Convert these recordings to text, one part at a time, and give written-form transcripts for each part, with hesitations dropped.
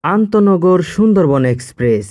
আন্তনগর Sundarban express.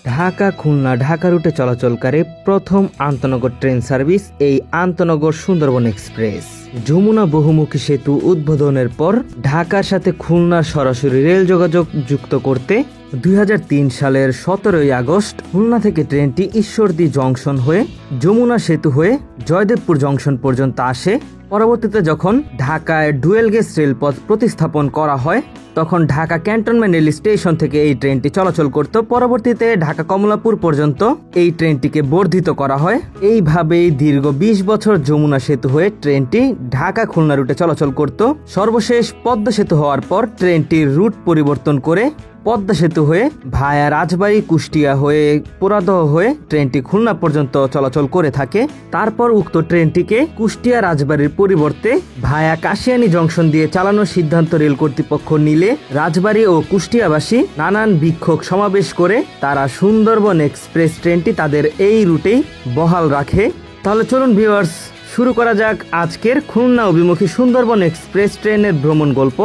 Dhaka Khulna Dhaka রুটে চলাচলকারী প্রথম আন্তনগর train service এই আন্তনগর সুন্দরবন এক্সপ্রেস। যমুনা বহুমুখী সেতু উদ্বোধনের পর ঢাকার সাথে খুলনার সরাসরি রেল যোগাযোগ যুক্ত করতে 2003 সালের 17 আগস্ট খুলনা থেকে ট্রেনটি ঈশ্বরদী জংশন হয়ে যমুনা সেতু হয়ে জয়দেবপুর জংশন পর্যন্ত আসে। পরবর্তীতে যখন ঢাকায় ডুয়েল গেজ রেলপথ প্রতিস্থাপন করা হয় তখন ঢাকা ক্যান্টনমেন্ট রেল স্টেশন থেকে এই ট্রেনটি চলাচল করত। পরবর্তীতে ঢাকা কমলাপুর পর্যন্ত এই ট্রেনটিকে বর্ধিত করা হয়। এইভাবেই দীর্ঘ 20 বছর যমুনা সেতু হয়ে ট্রেনটি ঢাকা খুলনা রুটে চলাচল করত। সর্বশেষ পদ্মা সেতু হওয়ার পর ট্রেনটির রুট পরিবর্তন করে পদ্মা সেতু হয়ে ভায়া রাজবাড়ী কুষ্টিয়া হয়ে পোড়াদহ হয়ে ট্রেনটি খুলনা পর্যন্ত চলাচল করে থাকে। তারপর উক্ত ট্রেনটিকে কুষ্টিয়া রাজবাড়ির পরিবর্তে ভায়া কাশিয়ানী জংশন দিয়ে চালানোর সিদ্ধান্ত রেল কর্তৃপক্ষ নিলে রাজবাড়ী ও কুষ্টিয়াবাসী নানান বিক্ষোভ সমাবেশ করে তারা সুন্দরবন এক্সপ্রেস ট্রেনটি তাদের এই রুটেই বহাল রাখে। তাহলে চলুন ভিউয়ার্স, শুরু করা যাক আজকের খুলনা অভিমুখী সুন্দরবন এক্সপ্রেস ট্রেনের ভ্রমণ গল্প।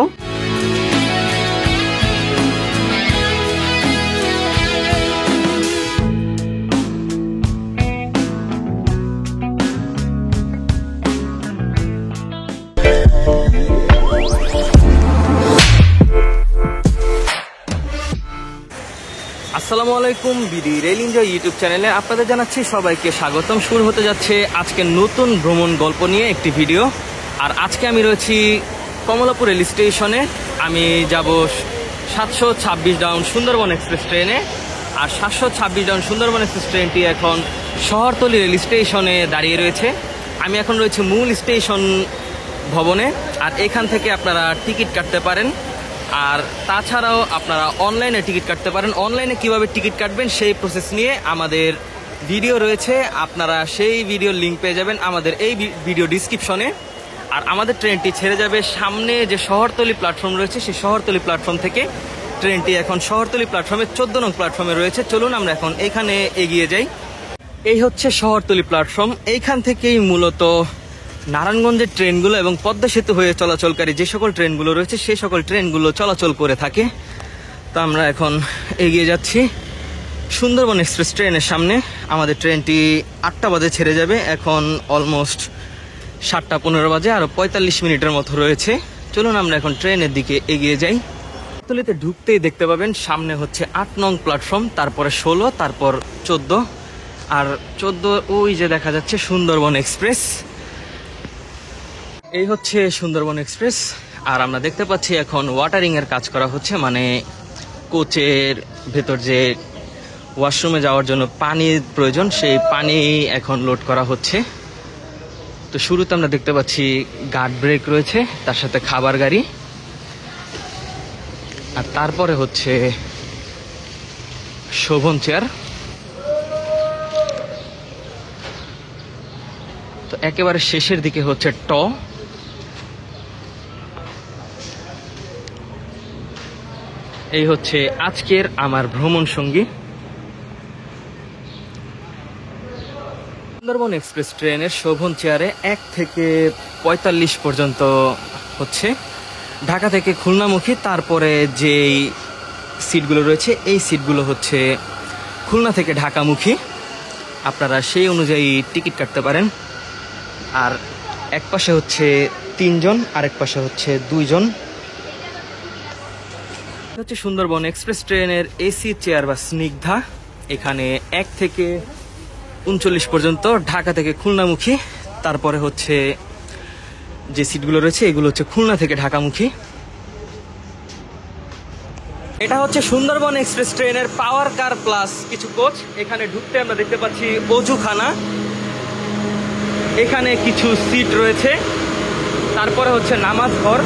আসসালামু আলাইকুম, বিডি রেল এনজয় ইউটিউব চ্যানেলে আপনাদের জানাচ্ছি সবাইকে স্বাগতম। শুরু হতে যাচ্ছে আজকে নতুন ভ্রমণ গল্প নিয়ে একটি ভিডিও। আর আজকে আমি রয়েছি কমলাপুর রেল স্টেশনে। আমি যাব 726 ডাউন সুন্দরবন এক্সপ্রেস ট্রেনে। আর 726 ডাউন সুন্দরবন এক্সপ্রেস ট্রেনটি এখন শহরতলি রেল স্টেশনে দাঁড়িয়ে রয়েছে। আমি এখন রয়েছে মূল স্টেশন ভবনে। আর এখান থেকে আপনারা টিকিট কাটতে পারেন। আর তাছাড়াও আপনারা অনলাইনে টিকিট কাটতে পারেন। অনলাইনে কিভাবে টিকিট কাটবেন সেই প্রসেস নিয়ে আমাদের ভিডিও রয়েছে, আপনারা সেই ভিডিওর লিঙ্ক পেয়ে যাবেন আমাদের এই ভিডিও ডিসক্রিপশনে। আর আমাদের ট্রেনটি ছেড়ে যাবে সামনে যে শহরতলি প্ল্যাটফর্ম রয়েছে, সেই শহরতলি প্ল্যাটফর্ম থেকে ট্রেনটি এখন শহরতলি প্ল্যাটফর্মে 14 নং প্ল্যাটফর্মে রয়েছে। চলুন আমরা এখন এইখানে এগিয়ে যাই। এই হচ্ছে শহরতলি প্ল্যাটফর্ম। এইখান থেকেই মূলত নারায়ণগঞ্জের ট্রেনগুলো এবং পদ্মা সেতু হয়ে চলাচলকারী যে সকল ট্রেনগুলো রয়েছে সেই সকল ট্রেনগুলো চলাচল করে থাকে। তো আমরা এখন এগিয়ে যাচ্ছি সুন্দরবন এক্সপ্রেস ট্রেনের সামনে। আমাদের ট্রেনটি 8টা বাজে ছেড়ে যাবে। এখন অলমোস্ট 7টা 15 বাজে, আরও 45 মিনিটের মতো রয়েছে। চলুন আমরা এখন ট্রেনের দিকে এগিয়ে যাই। শহরতলিতে ঢুকতেই দেখতে পাবেন সামনে হচ্ছে 8 নং প্ল্যাটফর্ম, তারপরে 16, তারপর 14। আর 14 ওই যে দেখা যাচ্ছে সুন্দরবন এক্সপ্রেস। এই হচ্ছে সুন্দরবন এক্সপ্রেস। আর আমরা দেখতে পাচ্ছি এখন ওয়াটারিং এর কাজ করা হচ্ছে, মানে কোচের ভেতর যে ওয়াশরুমে যাওয়ার জন্য পানির প্রয়োজন সেই পানি এখন লোড করা হচ্ছে। তো শুরুতে আমরা দেখতে পাচ্ছি গার্ড ব্রেক রয়েছে, তার সাথে খাবার গাড়ি। আর তারপরে হচ্ছে শোভন চেয়ার। তো একেবারে শেষের দিকে হচ্ছে ট। এই হচ্ছে আজকের আমার ভ্রমণ সঙ্গী। সুন্দরবন এক্সপ্রেস ট্রেনের শোভন চেয়ারে 1 থেকে 45 পর্যন্ত হচ্ছে ঢাকা থেকে খুলনামুখী। তারপরে যেই সিটগুলো রয়েছে এই সিটগুলো হচ্ছে খুলনা থেকে ঢাকামুখী। আপনারা সেই অনুযায়ী টিকিট কাটতে পারেন। আর এক পাশে হচ্ছে 3 জন, আরেক পাশে হচ্ছে 2 জন। হচ্ছে সুন্দরবন এক্সপ্রেস ট্রেনের এসি চেয়ার বা স্নিগ্ধা। এখানে 1 থেকে 39 পর্যন্ত ঢাকা থেকে খুলনামুখী। তারপরে হচ্ছে যে সিটগুলো রয়েছে এগুলো হচ্ছে খুলনা থেকে ঢাকামুখী। এটা হচ্ছে সুন্দরবন এক্সপ্রেস ট্রেনের পাওয়ার কার প্লাস কিছু কোচ। এখানে ঢুকতে আমরা দেখতে পাচ্ছি অজুখানা, এখানে কিছু সিট রয়েছে। তারপরে হচ্ছে নামাজ ঘর,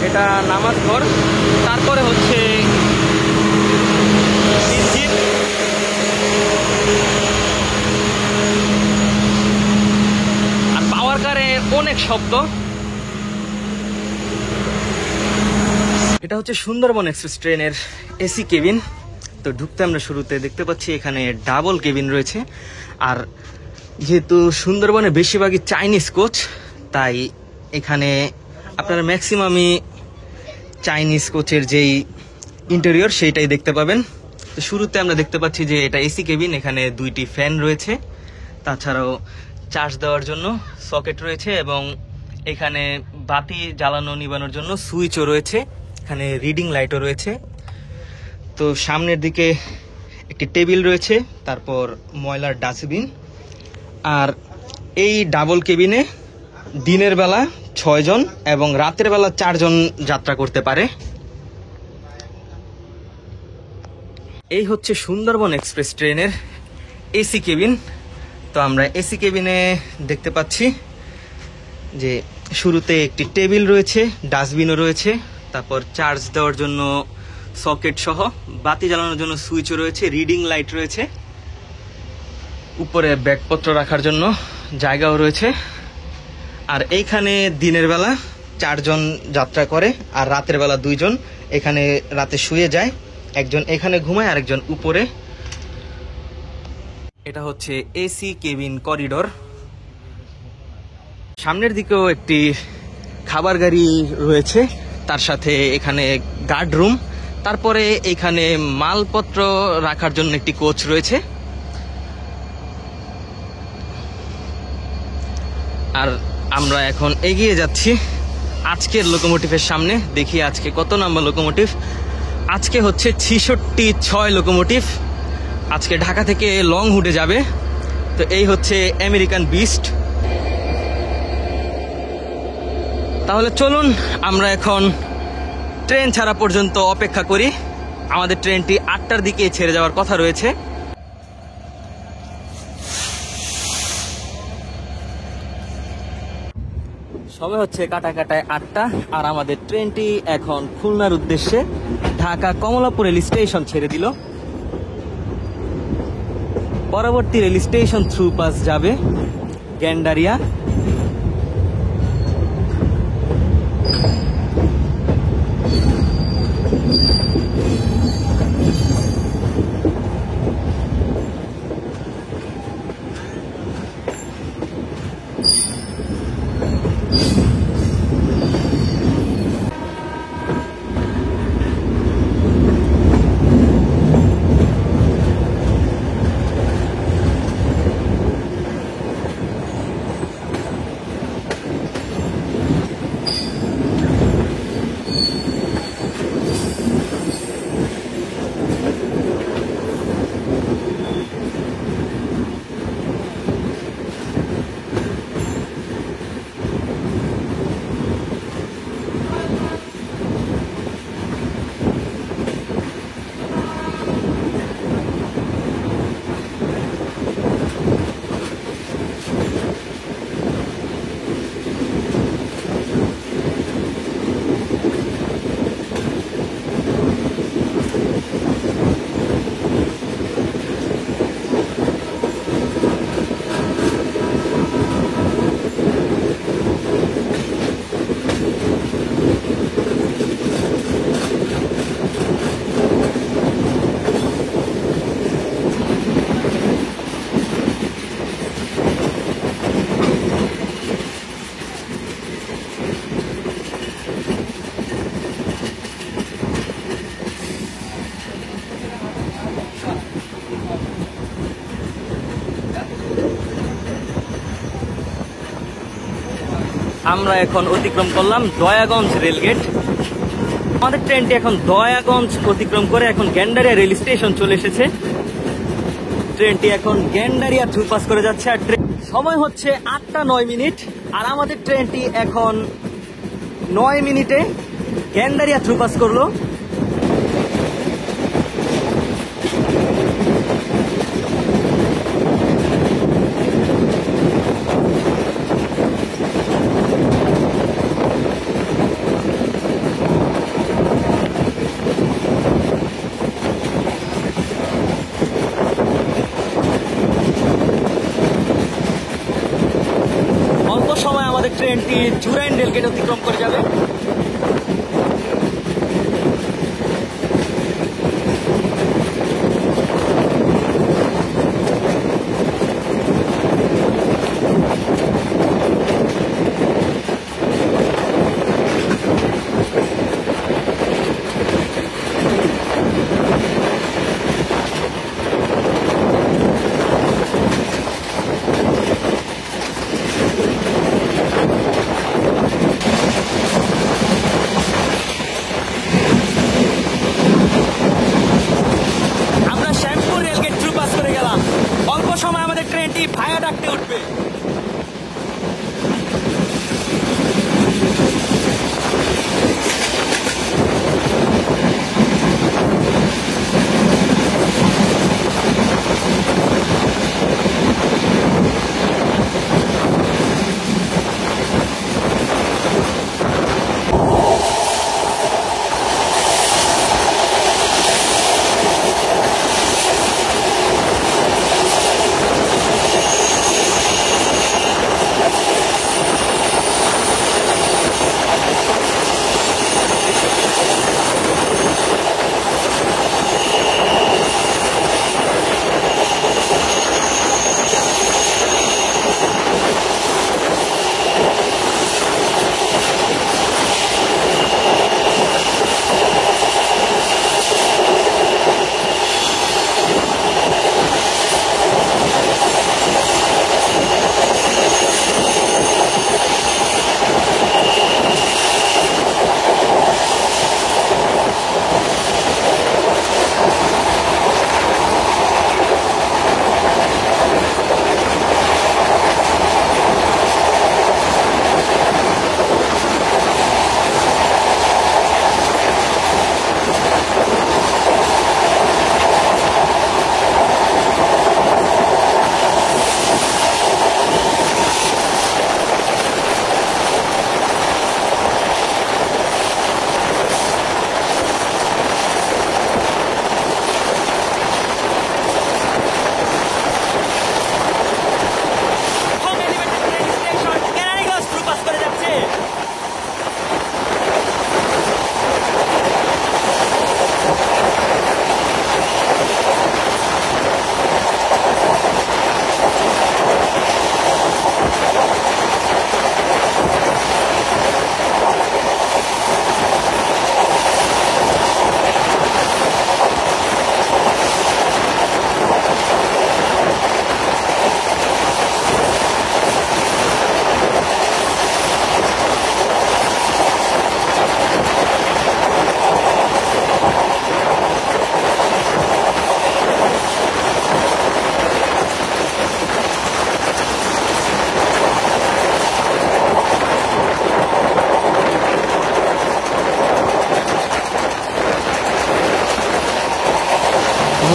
এটা নামাজ ঘর। তারপরে হচ্ছে মসজিদ। আর পাওয়ার কারে অনেক শব্দ। এটা হচ্ছে সুন্দরবন এক্সপ্রেস ট্রেনের এসি কেবিন। তো ঢুকতে আমরা শুরুতে দেখতে পাচ্ছি এখানে ডাবল কেবিন রয়েছে। আর যেহেতু সুন্দরবনে বেশিরভাগই চাইনিজ কোচ, তাই এখানে আপনারা ম্যাক্সিমামই চাইনিজ কোচের যেই ইন্টেরিয়র সেইটাই দেখতে পাবেন। তো শুরুতে আমরা দেখতে পাচ্ছি যে এটা এসি কেবিন, এখানে 2টি ফ্যান রয়েছে, তাছাড়াও চার্জ দেওয়ার জন্য সকেট রয়েছে এবং এখানে বাতি জ্বালানো নিবানোর জন্য সুইচও রয়েছে, এখানে রিডিং লাইটও রয়েছে। তো সামনের দিকে একটি টেবিল রয়েছে, তারপর ময়লার ডাস্টবিন। আর এই ডাবল কেবিনে দিনের বেলা 6 জন এবং রাতের বেলা 4 জন যাত্রা করতে পারে। এই হচ্ছে সুন্দরবন এক্সপ্রেস ট্রেনের এসি কেবিন। তো আমরা এসি কেবিনে দেখতে পাচ্ছি যে শুরুতে একটি টেবিল রয়েছে, ডাস্টবিনও রয়েছে, তারপর চার্জ দেওয়ার জন্য সকেট সহ বাতি জ্বালানোর জন্য সুইচও রয়েছে, রিডিং লাইট রয়েছে, উপরে ব্যাগপত্র রাখার জন্য জায়গাও রয়েছে। আর এইখানে দিনের বেলা 4 জন যাত্রা করে আর রাতের বেলা 2 জন এখানে রাতে শুয়ে যায়, একজন এখানে ঘুমায় আর একজন উপরে। এটা হচ্ছে এসি কেবিন করিডোর। সামনের দিকেও একটি খাবার গাড়ি রয়েছে, তার সাথে এখানে গার্ড রুম, তারপরে এখানে মালপত্র রাখার জন্য একটি কোচ রয়েছে। আর আমরা এখন এগিয়ে যাচ্ছি আজকের লোকোমোটিভের সামনে। দেখি আজকে কত নাম্বার লোকোমোটিভ। আজকে হচ্ছে 66 লোকোমোটিভ। আজকে ঢাকা থেকে লং হুডে যাবে। তো এই হচ্ছে আমেরিকান বিস্ট। তাহলে চলুন আমরা এখন ট্রেন ছাড়া পর্যন্ত অপেক্ষা করি। আমাদের ট্রেনটি 8টার দিকে ছেড়ে যাওয়ার কথা রয়েছে। সময় হচ্ছে কাটাকাটায় 8টা আর আমাদের ট্রেনটি এখন খুলনার উদ্দেশ্যে ঢাকা কমলাপুর রেল স্টেশন ছেড়ে দিল। পরবর্তী রেল স্টেশন থ্রু পাস যাবে গেন্ডারিয়া। আমরা এখন অতিক্রম করলাম দয়াগঞ্জ রেলগেট। আমাদের ট্রেনটি এখন দয়াগঞ্জ অতিক্রম করে এখন গেন্ডারিয়া রেল স্টেশন চলে এসেছে। ট্রেনটি এখন গেন্ডারিয়া থ্রু পাস করে যাচ্ছে। আর সময় হচ্ছে 8টা 9 আর আমাদের ট্রেনটি এখন 9 মিনিটে গেন্ডারিয়া থ্রু পাস করলো। ট্রেনটি জুরাইন রেলগেট অতিক্রম করে যাবে।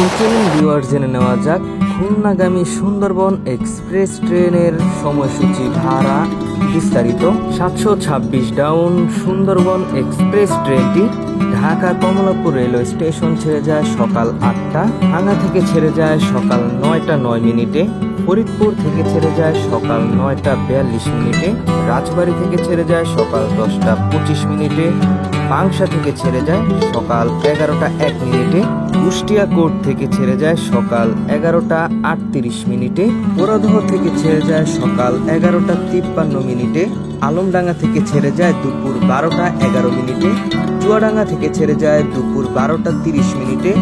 তাহলে চলুন ভিউয়ার জেনে নেওয়া যাক খুলনাগামী সুন্দরবন এক্সপ্রেস ট্রেনের সময়সূচি, ভাড়া, বিস্তারিত। 726 ডাউন সুন্দরবন এক্সপ্রেস ট্রেনটি ঢাকা কমলাপুর রেলওয়ে স্টেশন ছেড়ে যায় সকাল 8টা, ভাঙ্গা থেকে ছেড়ে যায় সকাল 9টা 9 মিনিটে, ফরিদপুর থেকে ছেড়ে যায় সকাল 9টা 42 মিনিটে, রাজবাড়ী থেকে ছেড়ে যায় সকাল 10টা 25 মিনিটে, পাংশা থেকে ছেড়ে যায় সকাল 11টা 1 মিনিটে, কুষ্টিয়া কোর্ট থেকে ছেড়ে যায় সকাল 11টা 38 মিনিটে, পোড়াদহ থেকে ছেড়ে যায় সকাল 11টা 53 মিনিটে, আলমডাঙ্গা থেকে ছেড়ে যায় দুপুর 12টা 11 মিনিটে, চুয়াডাঙ্গা থেকে ছেড়ে যায় দুপুর 12টা 30 মিনিটে,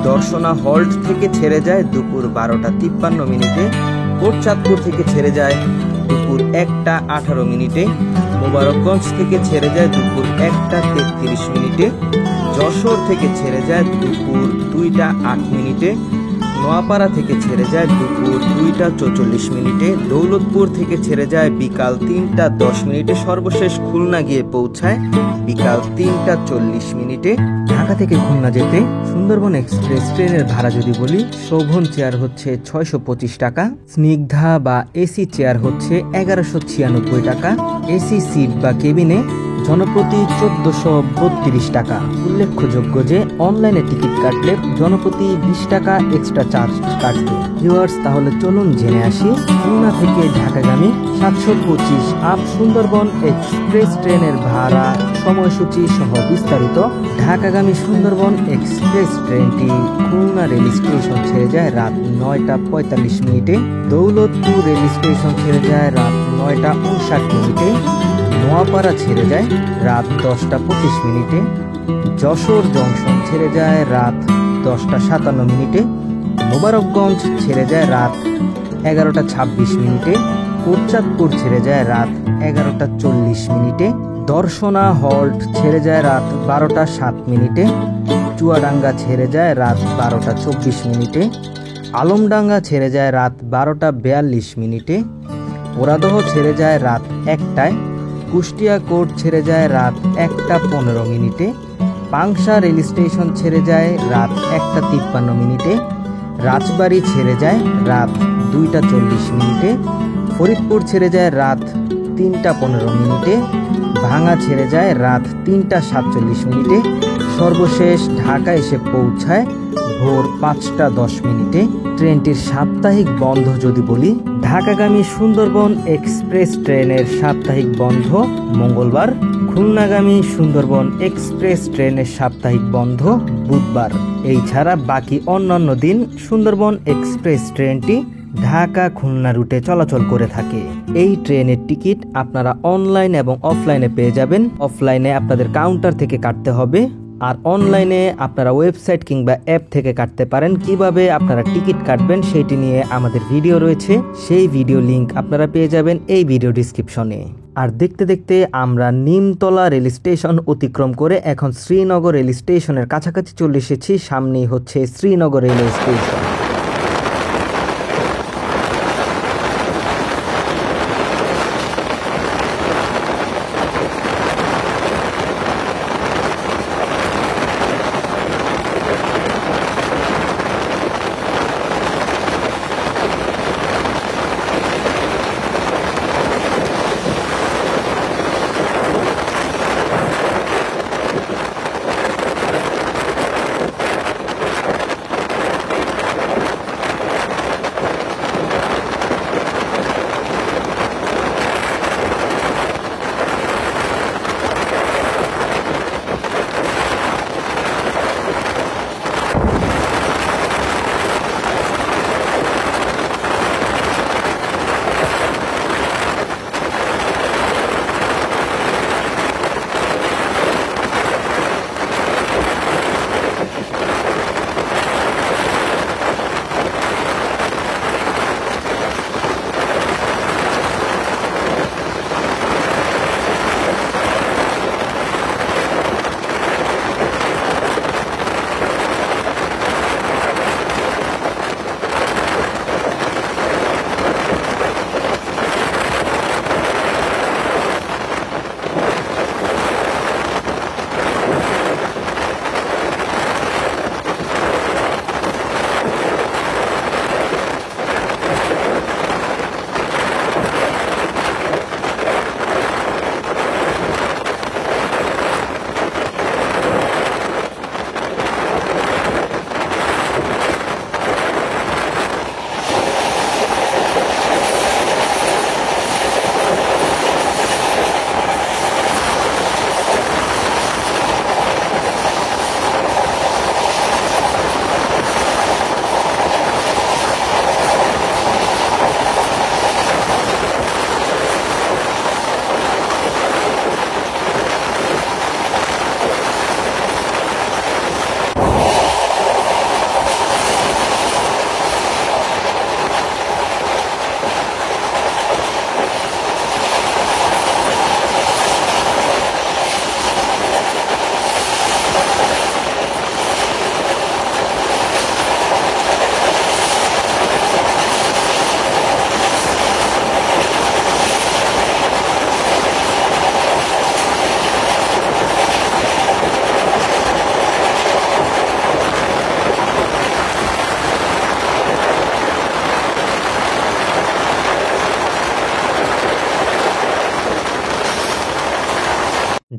দর্শনা হল্ট থেকে ছেড়ে যায় দুপুর 12টা 53 মিনিটে, কোটচাঁদপুর থেকে ছেড়ে যায় দুপুর 1টা 18 মিনিটে, মোবারকগঞ্জ থেকে ছেড়ে যায় দুপুর 1টা 33 মিনিটে, যশোর থেকে ছেড়ে যায় দুপুর 2টা 8 মিনিটে, নোয়াপাড়া থেকে ছেড়ে যায় দুপুর 2টা 44 মিনিটে, দৌলতপুর থেকে ছেড়ে যায় বিকাল 3টা 10 মিনিটে, সর্বশেষ খুলনা গিয়ে পৌঁছায় বিকাল 3টা 40 মিনিটে। ঢাকা থেকে খুলনা যেতে সুন্দরবন এক্সপ্রেস ট্রেনের ভাড়া যদি বলি, শোভন চেয়ার হচ্ছে 625 টাকা, স্নিগ্ধা বা এসি চেয়ার হচ্ছে 1196 টাকা, এসি সিট বা কেবিনে জনপ্রতি 1432 টাকা। উল্লেখযোগ্য যে অনলাইনে টিকিট কাটলে জনপ্রতি 20 টাকা এক্সট্রা চার্জ কাটবে। ভিউয়ার্স, তাহলে চলুন জেনে আসি খুলনা থেকে ঢাকাগামী 725 আপ সুন্দরবন এক্সপ্রেস ট্রেনের ভাড়া, সময়সূচি সহ বিস্তারিত। ঢাকাগামী সুন্দরবন এক্সপ্রেস ট্রেনটি খুলনা রেল স্টেশন ছেড়ে যায় রাত 9টা 45 মিনিটে, দৌলতপুর রেল স্টেশন ছেড়ে যায় রাত 9টা 59 মিনিটে, নোয়াপাড়া ছেড়ে যায় রাত 10টা 25 মিনিটে, যশোর জংশন ছেড়ে যায় রাত 10টা 57 মিনিটে, মোবারকগঞ্জ ছেড়ে যায় রাত 11টা 26 মিনিটে, কোটচাঁদপুর ছেড়ে যায় রাত 11টা 40 মিনিটে, দর্শনা হল্ট ছেড়ে যায় রাত 12টা 7 মিনিটে, চুয়াডাঙ্গা ছেড়ে যায় রাত 12টা 24 মিনিটে, আলমডাঙ্গা ছেড়ে যায় রাত 12টা 42 মিনিটে, পোড়াদহ ছেড়ে যায় রাত 1টায়, কুষ্টিয়া কোর্ট ছেড়ে যায় রাত 1টা 15 মিনিটে, পাংশা রেল স্টেশন ছেড়ে যায় রাত 1টা 53 মিনিটে, রাজবাড়ী ছেড়ে যায় রাত 2টা 40 মিনিটে, ফরিদপুর ছেড়ে যায় রাত 3টা 15 মিনিটে, ভাঙ্গা ছেড়ে যায় রাত 3টা 47 মিনিটে, সর্বশেষ ঢাকা এসে পৌঁছায় ভোর 5টা 10 মিনিটে। ট্রেনটির সাপ্তাহিক বন্ধ যদি বলি, ঢাকাগামী সুন্দরবন এক্সপ্রেস ট্রেনের সাপ্তাহিক বন্ধ মঙ্গলবার, খুলনাগামী সুন্দরবন এক্সপ্রেস ট্রেনের সাপ্তাহিক বন্ধ বুধবার। এই ছাড়া বাকি অন্যান্য দিন সুন্দরবন এক্সপ্রেস ট্রেনটি ঢাকা খুলনা রুটে চলাচল করে থাকে। এই ট্রেনের টিকিট আপনারা অনলাইন এবং অফলাইনে পেয়ে যাবেন। অফলাইনে আপনাদের কাউন্টার থেকে কাটতে হবে, আর অনলাইনে আপনারা ওয়েবসাইট কিংবা অ্যাপ থেকে কাটতে পারেন। কিভাবে আপনারা টিকিট কাটবেন সেটি নিয়ে আমাদের ভিডিও রয়েছে, সেই ভিডিও লিংক আপনারা পেয়ে যাবেন এই ভিডিও ডিসক্রিপশনে। আর দেখতে দেখতে আমরা নিমতলা রেল স্টেশন অতিক্রম করে এখন শ্রীনগর রেল স্টেশনের কাছাকাছি চলে এসেছি। সামনেই হচ্ছে শ্রীনগর রেলওয়ে স্টেশন।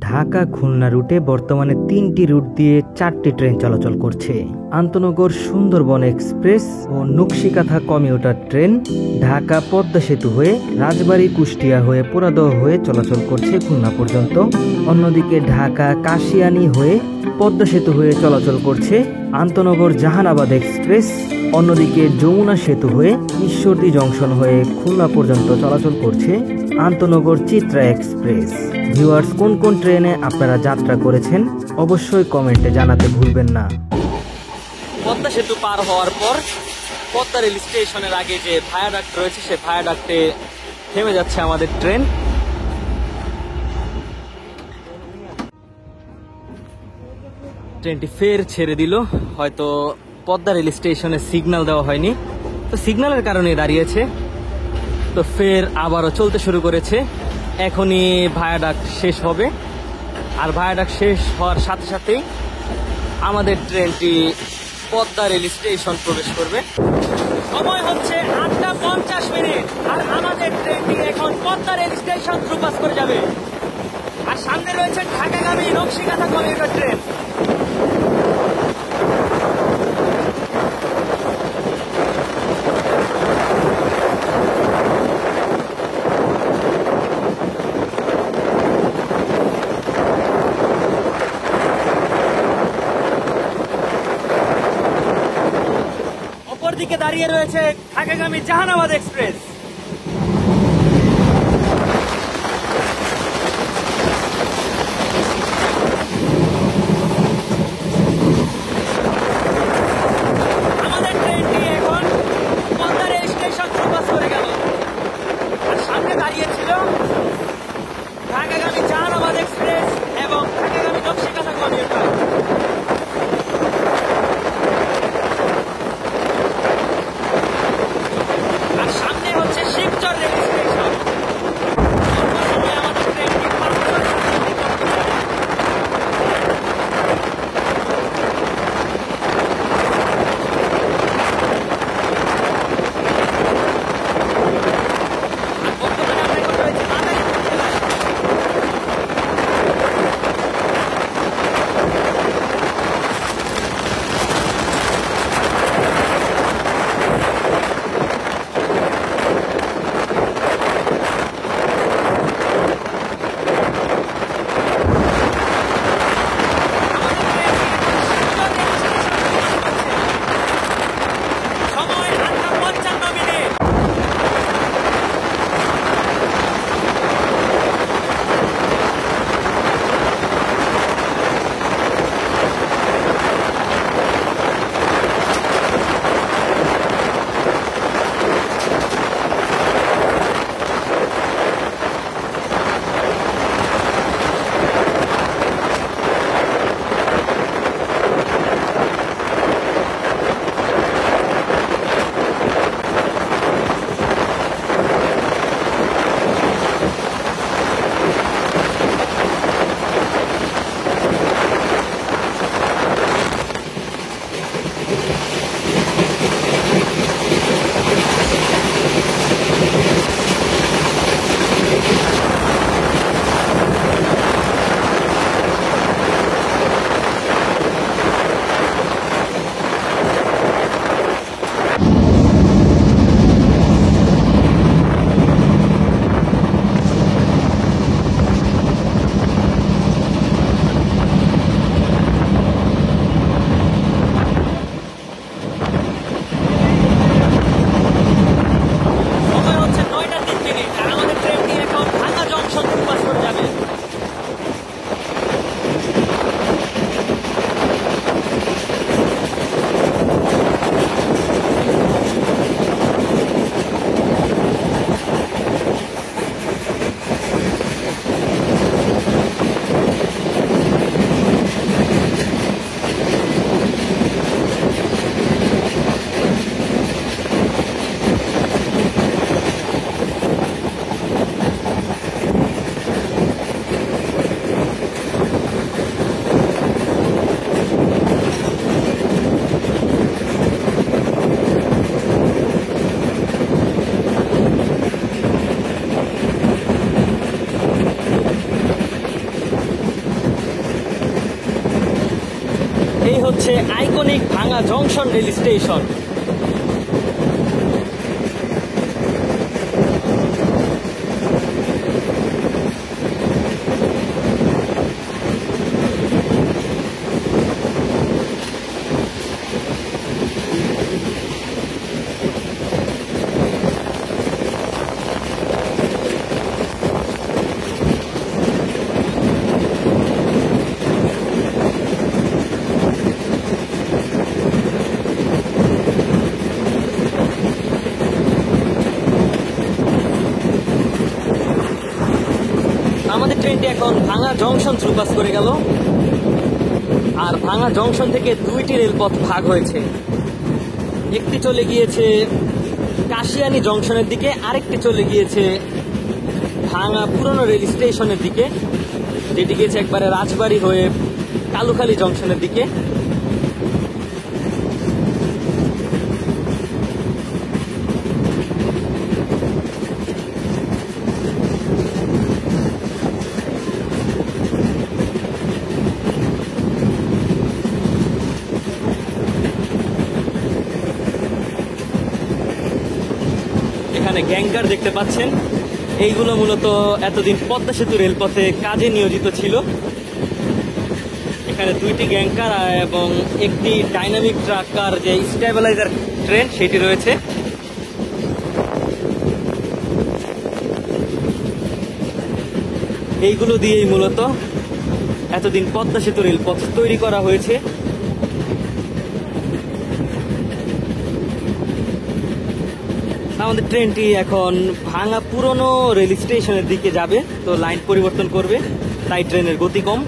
ঢাকা খুলনা রুটে বর্তমানে 3টি রুট দিয়ে 4টি ট্রেন চলাচল করছে। আন্তনগর সুন্দরবন এক্সপ্রেস ও নকশিকাথা কমিউটার ট্রেন ঢাকা পদ্মা সেতু হয়ে রাজবাড়ী কুষ্টিয়া হয়ে পোড়াদহ হয়ে চলাচল করছে খুলনা পর্যন্ত। অন্যদিকে ঢাকা কাশিয়ানী হয়ে পদ্মা সেতু হয়ে চলাচল করছে আন্তনগর জাহানাবাদ এক্সপ্রেস। অন্যদিকে যমুনা সেতু হয়ে ঈশ্বরদী জংশন হয়ে খুলনা পর্যন্ত চলাচল করছে আন্তনগর চিত্রা এক্সপ্রেস। ভিউয়ার্স, কোন কোন ট্রেনে আপনারা যাত্রা করেছেন অবশ্যই কমেন্টে জানাতে ভুলবেন না। পদ্মা সেতু পার হওয়ার পর পদ্মা রেল স্টেশনের আগে যে ভায়াডাক্ট রয়েছে সে ভায়াডাক্টে থেমে যাচ্ছে আমাদের ট্রেন। ট্রেনটি ফের ছেড়ে দিল, হয়তো পদ্মা রেল স্টেশনে সিগন্যাল দেওয়া হয়নি, তো সিগন্যালের কারণে দাঁড়িয়েছে। তো ফের আবারও চলতে শুরু করেছে। এখনই ভায়াডাক্ট শেষ হবে, আর ভায়াডাক্ট শেষ হওয়ার সাথে সাথেই আমাদের ট্রেনটি পদ্মা রেল স্টেশন প্রবেশ করবে। সময় হচ্ছে 8:50, আর আমাদের ট্রেনটি এখন Padma rail station through pass করে যাবে। আর সামনে রয়েছে ঢাকাগামী নকশিকাথা কমিউটার ট্রেন। অপরদিকে দাঁড়িয়ে রয়েছে ঢাকাগামী জাহানাবাদ এক্সপ্রেস। আমাদের ট্রেনটি এখন Padma rail station through pass করে গেল, আর সামনে দাঁড়িয়ে ছিল ঢাকাগামী জাহানাবাদ এক্সপ্রেস এবং ঢাকাগামী নকশিকাথা কমিউটার। আর সামনে হচ্ছে হচ্ছে আইকনিক ভাঙা জংশন রেল স্টেশন। আমাদের ট্রেনটি এখন ভাঙা জংশন থ্রু পাস করে গেল। আর ভাঙা জংশন থেকে দুইটি রেলপথ ভাগ হয়েছে, একটি চলে গিয়েছে কাশিয়ানী জংশনের দিকে, আরেকটি চলে গিয়েছে ভাঙা পুরনো রেল স্টেশনের দিকে, যেটি গিয়েছে একবারে রাজবাড়ি হয়ে কালুখালী জংশনের দিকে। এখানে গ্যাংকার দেখতে পাচ্ছেন, এইগুলো মূলত এতদিন পদ্মা সেতু রেলপথে কাজে নিয়োজিত ছিল। এখানে দুইটি গ্যাংকার এবং একটি ডাইনামিক ট্রাকার যে স্টেবিলাইজার ট্রেন সেটি রয়েছে। এইগুলো দিয়েই মূলত এতদিন পদ্মা সেতু রেলপথ তৈরি করা হয়েছে। আমাদের ট্রেনটি এখন ভাঙা পুরনো রেল স্টেশনের দিকে যাবে, তো লাইন পরিবর্তন করবে, তাই ট্রেনের গতি কম।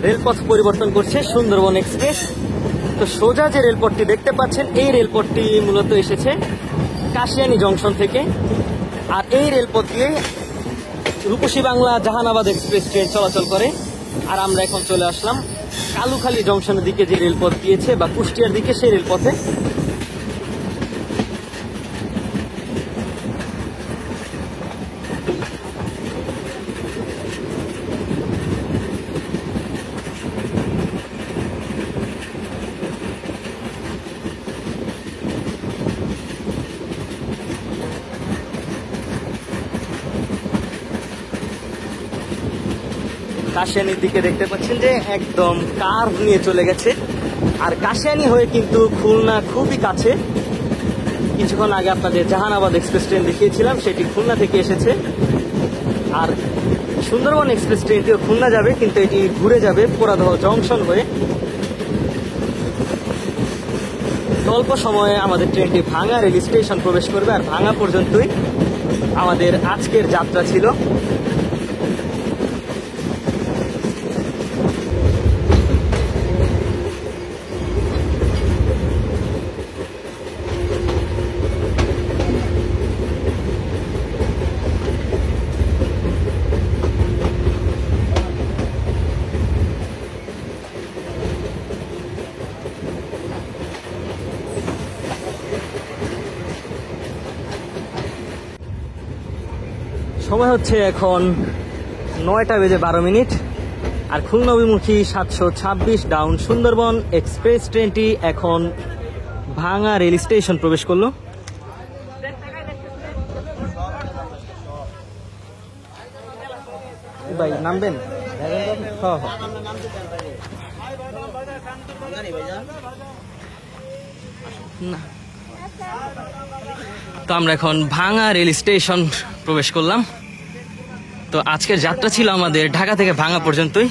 রেলপথ পরিবর্তন করছে সুন্দরবন এক্সপ্রেস। তো সোজা যে রেলপথটি দেখতে পাচ্ছেন, এই রেলপথটি মূলত এসেছে কাশিয়ানী জংশন থেকে। আর এই রেলপথ দিয়ে রূপসী বাংলা জাহানাবাদ এক্সপ্রেস ট্রেন চলাচল করে। আর আমরা এখন চলে আসলাম কালুখালী জংশনের দিকে যে রেলপথ গিয়েছে, বা কুষ্টিয়ার দিকে, সেই রেলপথে। কাশিয়ানির দিকে দেখতে পাচ্ছেন যে একদম কার্ভ নিয়ে চলে গেছে। আর কাশিয়ানি হয়ে কিন্তু খুলনা খুবই কাছে। কিছুক্ষণ আগে আপনাদের জাহানাবাদ এক্সপ্রেস ট্রেন দেখিয়েছিলাম, সেটি খুলনা থেকে এসেছে। আর সুন্দরবন এক্সপ্রেস ট্রেনটিও খুলনা যাবে, কিন্তু এটি ঘুরে যাবে পোড়াদহ জংশন হয়ে। অল্প সময়ে আমাদের ট্রেনটি ভাঙা রেল স্টেশন প্রবেশ করবে। আর ভাঙা পর্যন্তই আমাদের আজকের যাত্রা ছিল। সময় হচ্ছে এখন 9:12। আর খুলনা অভিমুখী 726 ডাউন সুন্দরবন এক্সপ্রেস ট্রেনটি এখন ভাঙা রেল স্টেশন প্রবেশ করলো। ভাই নামবেন? না, তো আমরা এখন ভাঙা রেল স্টেশন প্রবেশ করলাম। তো আজকের যাত্রা ছিল আমাদের ঢাকা থেকে ভাঙা পর্যন্তই।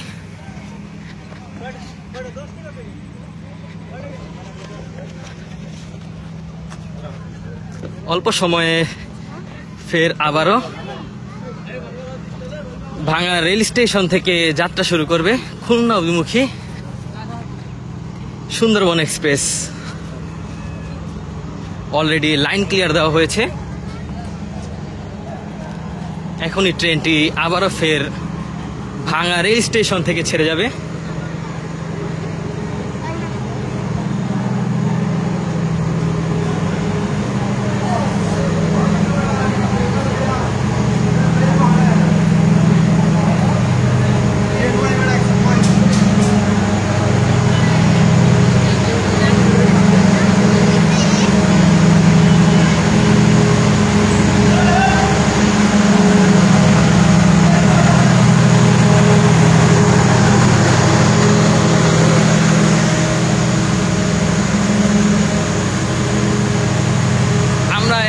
অল্প সময়ে ফের আবারও ভাঙা রেল স্টেশন থেকে যাত্রা শুরু করবে খুলনা অভিমুখী Sundarban express. Already line clear দেওয়া হয়েছে। এখনই ট্রেনটি আবারও ফের ভাঙা রেল স্টেশন থেকে ছেড়ে যাবে।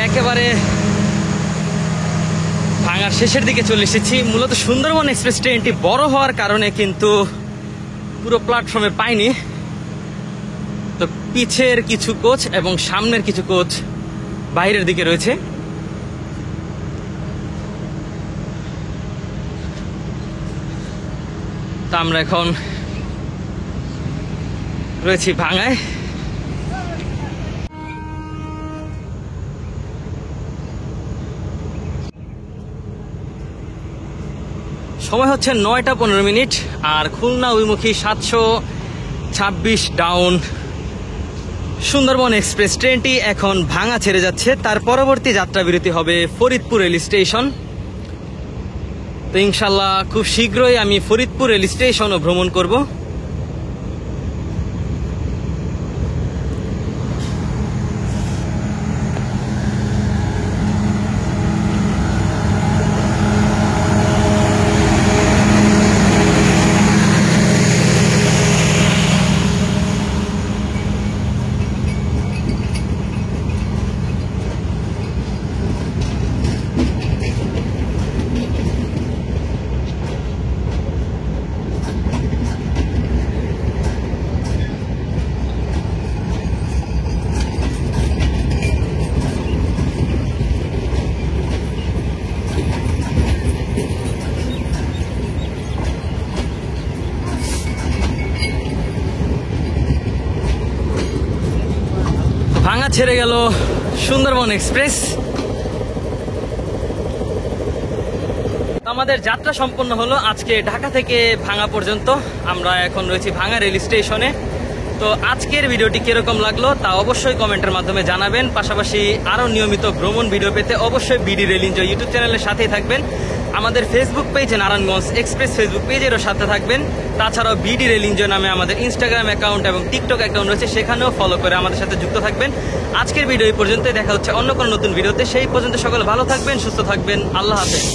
একেবারে ভাঙার শেষের দিকে চলে এসেছি। মূলত সুন্দরবন এক্সপ্রেস ট্রেনটি বড় হওয়ার কারণে কিন্তু পুরো প্ল্যাটফর্মে পাইনি। তো পিছের কিছু কোচ এবং সামনের কিছু কোচ বাইরের দিকে রয়েছে। তা আমরা এখন রয়েছি ভাঙায়। সময় হচ্ছে 9টা 15 মিনিট। আর খুলনা অভিমুখী 726 ডাউন সুন্দরবন এক্সপ্রেস ট্রেনটি এখন ভাঙা ছেড়ে যাচ্ছে। তার পরবর্তী যাত্রা বিরতি হবে ফরিদপুর রেল স্টেশন। তো ইনশাল্লাহ খুব শীঘ্রই আমি ফরিদপুর রেল স্টেশনও ভ্রমণ করব। ভাঙা ছেড়ে গেল সুন্দরবন এক্সপ্রেস। আমাদের যাত্রা সম্পন্ন হলো আজকে ঢাকা থেকে ভাঙা পর্যন্ত। আমরা এখন রয়েছি ভাঙা রেল স্টেশনে। তো আজকের ভিডিওটি কিরকম লাগলো তা অবশ্যই কমেন্টের মাধ্যমে জানাবেন। পাশাপাশি আরও নিয়মিত ভ্রমণ ভিডিও পেতে অবশ্যই বিডি রেল এনজয় ইউটিউব চ্যানেলের সাথেই থাকবেন। আমাদের Facebook page Narayanganj express Facebook পেজেরও সাথে থাকবেন। তাছাড়াও বিডি রেল এনজয় নামে আমাদের ইনস্টাগ্রাম অ্যাকাউন্ট এবং টিকটক অ্যাকাউন্ট রয়েছে, সেখানেও ফলো করে আমাদের সাথে যুক্ত থাকবেন। আজকের ভিডিও এই পর্যন্তই। দেখা হচ্ছে অন্য কোনো নতুন ভিডিওতে। সেই পর্যন্ত সকলে ভালো থাকবেন, সুস্থ থাকবেন। আল্লাহ হাফেজ।